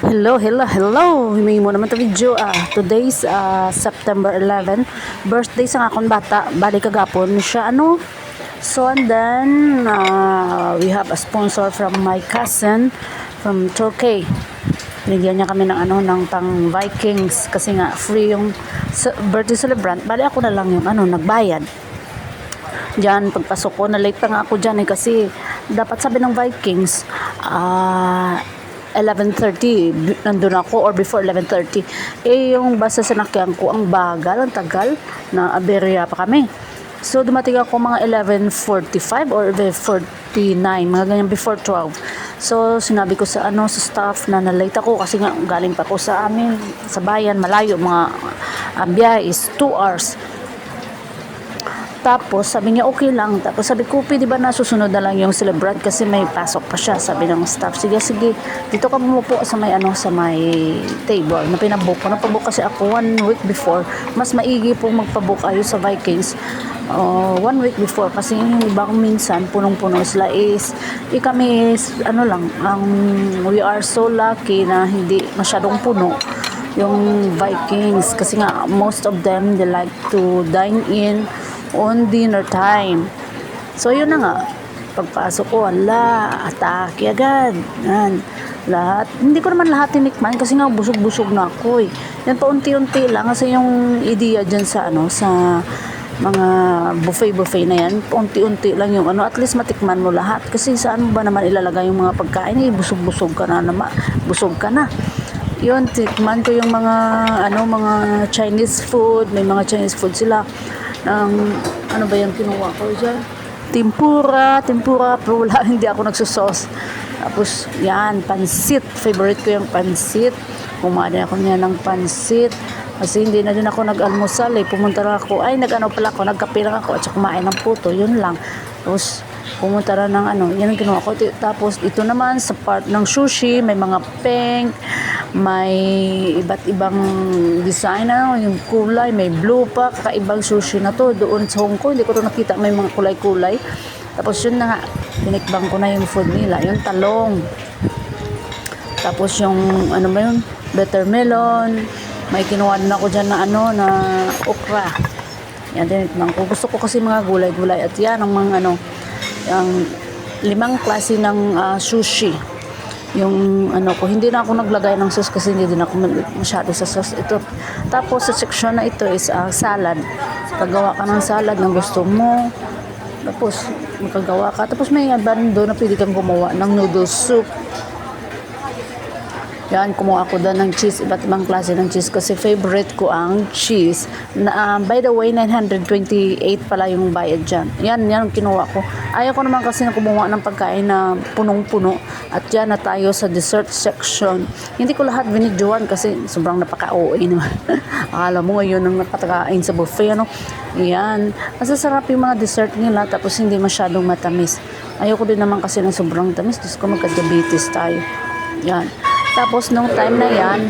Hello, hello, hello. Himingi mo naman ito video. Today's September 11. Birthday sa akong bata. Bali kagapon siya. So and then we have a sponsor from my cousin from Turkey. Binigyan niya kami ng pang Vikings kasi nga free yung birthday celebrant. Bali ako na lang yung nagbayad. Diyan pagpasok ko na late pa nga ako diyan kasi dapat sabi ng Vikings 11:30 nandun ako or before 11:30 yung bus sa sinakyan ko ang bagal, ang tagal na aberya pa kami. So dumating ako mga 11:45 or 11:49 mga ganyan before 12. So sinabi ko sa sa staff na nalate ako kasi nga galing pa ako sa amin sa bayan, malayo, mga biyahe is 2 hours. Tapos sabi niya okay lang. Tapos sabi ko, pwede ba nasusunod na lang yung celebrant kasi may pasok pa siya. Sabi ng staff, sige, dito ka bumupo sa may sa may table na pinabook ko. Napabook kasi ako 1 week before. Mas maigi po magpabook ayo sa Vikings 1 week before kasi yung ibang minsan punong-puno sila kami lang we are so lucky na hindi masyadong puno yung Vikings kasi nga most of them they like to dine in on dinner time. So yun na nga, pagpasok ko, atake agad. Yan. Lahat, hindi ko naman lahat tinikman kasi nga busog-busog na ako Yan paunti-unti lang kasi yung idea dyan sa sa mga buffet na yan, paunti-unti lang yung at least matikman mo lahat kasi saan ba naman ilalagay yung mga pagkain busog-busog ka na naman, busog ka na. Yun, tikman ko yung mga mga Chinese food, may mga Chinese food sila. Ano ba yung kinuha ko dyan? Tempura, pero wala, hindi ako nagsusos. Tapos, yan, pansit. Favorite ko yung pansit. Kumain ako niya ng pansit. Kasi hindi na din ako nag-almusal Pumunta lang ako, nagkape lang ako at saka kumain ng puto, yun lang. Tapos, pumunta rin ng yan ang kinuha ko. Tapos, ito naman sa part ng sushi, may mga pink, may iba't ibang design yung kulay, may blue pa, kakaibang sushi na to doon sa Hong Kong, hindi ko to nakita, may mga kulay-kulay. Tapos yun na nga, tinikbang ko na yung food nila, yung talong, tapos yung butter melon, may kinuha na ako dyan na okra. Yan, tinikbang ko, gusto ko kasi mga gulay-gulay at yan ang mga yung 5 klase ng sushi. Yung ko, hindi na ako naglagay ng sauce kasi hindi din ako masyado sa sauce ito. Tapos sa section na ito is salad. Paggawa ka ng salad na gusto mo, tapos makagawa ka. Tapos may bando na pwede kang gumawa ng noodle soup. Yan, kumuha ako doon ng cheese, iba't ibang klase ng cheese kasi favorite ko ang cheese. By the way, 928 pala yung bayad dyan. Yan kinuha ko. Ayaw ko naman kasi na kumuha ng pagkain na punong-puno. At yan na tayo sa dessert section. Hindi ko lahat binidyoan kasi sobrang napaka-OA naman. Akala mo ngayon ang napatakain sa buffet, Yan. Masasarap yung mga dessert nila tapos hindi masyadong matamis. Ayaw ko din naman kasi ng sobrang tamis. Diyos ko, magka-diabetes tayo. Yan. Tapos nung time na yan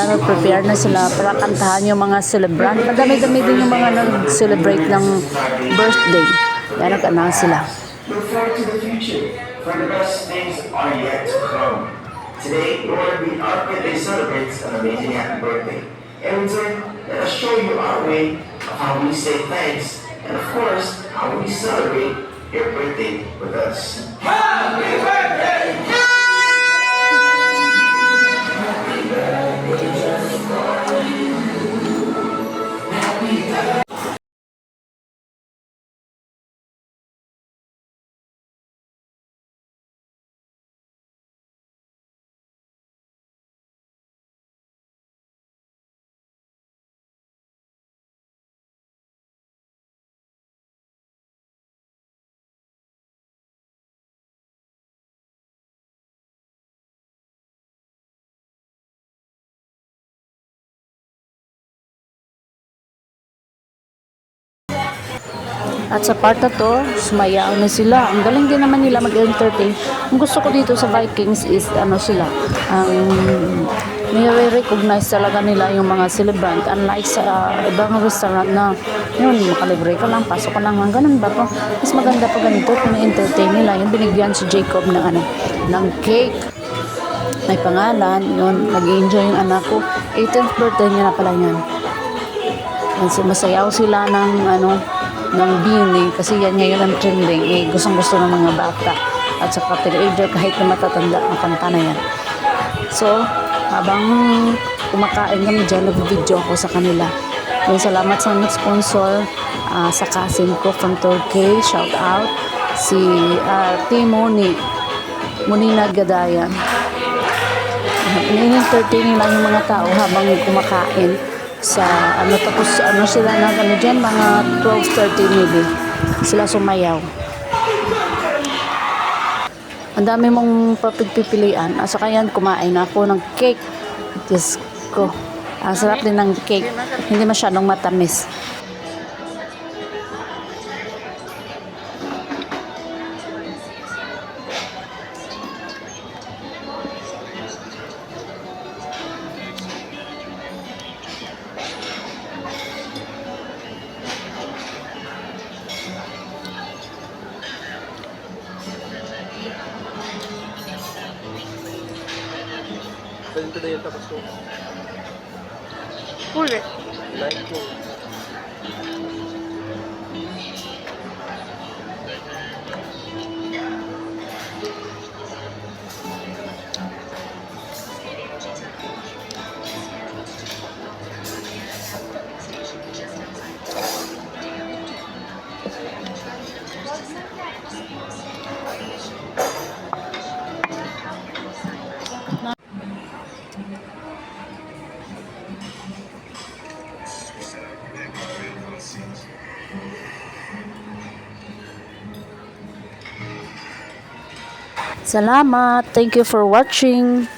nag-prepare na sila para kantahan yung mga celebrant. Madami-dami din yung mga nag-celebrate ng birthday. Yan, nag-announce sila. Look forward to the future, for the best things are yet to come. Today, our birthday celebrates an amazing happy birthday. And in turn, let us show you our way of how we say thanks, and of course, how we celebrate your birthday with us. Happy birthday! At sa part na to, sumayaw na sila. Ang galing din naman nila mag-entertain. Ang gusto ko dito sa Vikings is sila. May recognize talaga nila yung mga celebrant. Unlike sa ibang restaurant na yun, makalibre ka lang, pasok ka lang. Ganun ba to? Mas maganda pa ganito. Pina-entertain nila. Yung binigyan si Jacob ng ng cake. may pangalan, yun, nag-enjoy yung anak ko. 18th birthday niya na pala yan. Yan, so, masayaw sila ng, ng bini, kasi yan ngayon ang trending, gustong-gusto ng mga bata. At saka teenager, kahit na matatanda, ang kanta na yan. So, habang kumakain kami dyan, nag-video ako sa kanila. Yun, salamat sa nag-sponsor sa cousin ko from Turkey. Shout out si Munina Gadayan. In-entertain nila yung mga tao habang kumakain sa tapos sila na dyan, mga 12:30 maybe sila sumayaw. Ang dami mong papagpipilian. Saka yan, kumain ako ng cake. Diyos ko. Ang sarap din ng cake. Hindi masyadong matamis. Ganito na yung tapos ko. Ulit. Like ko. Salamat. Thank you for watching.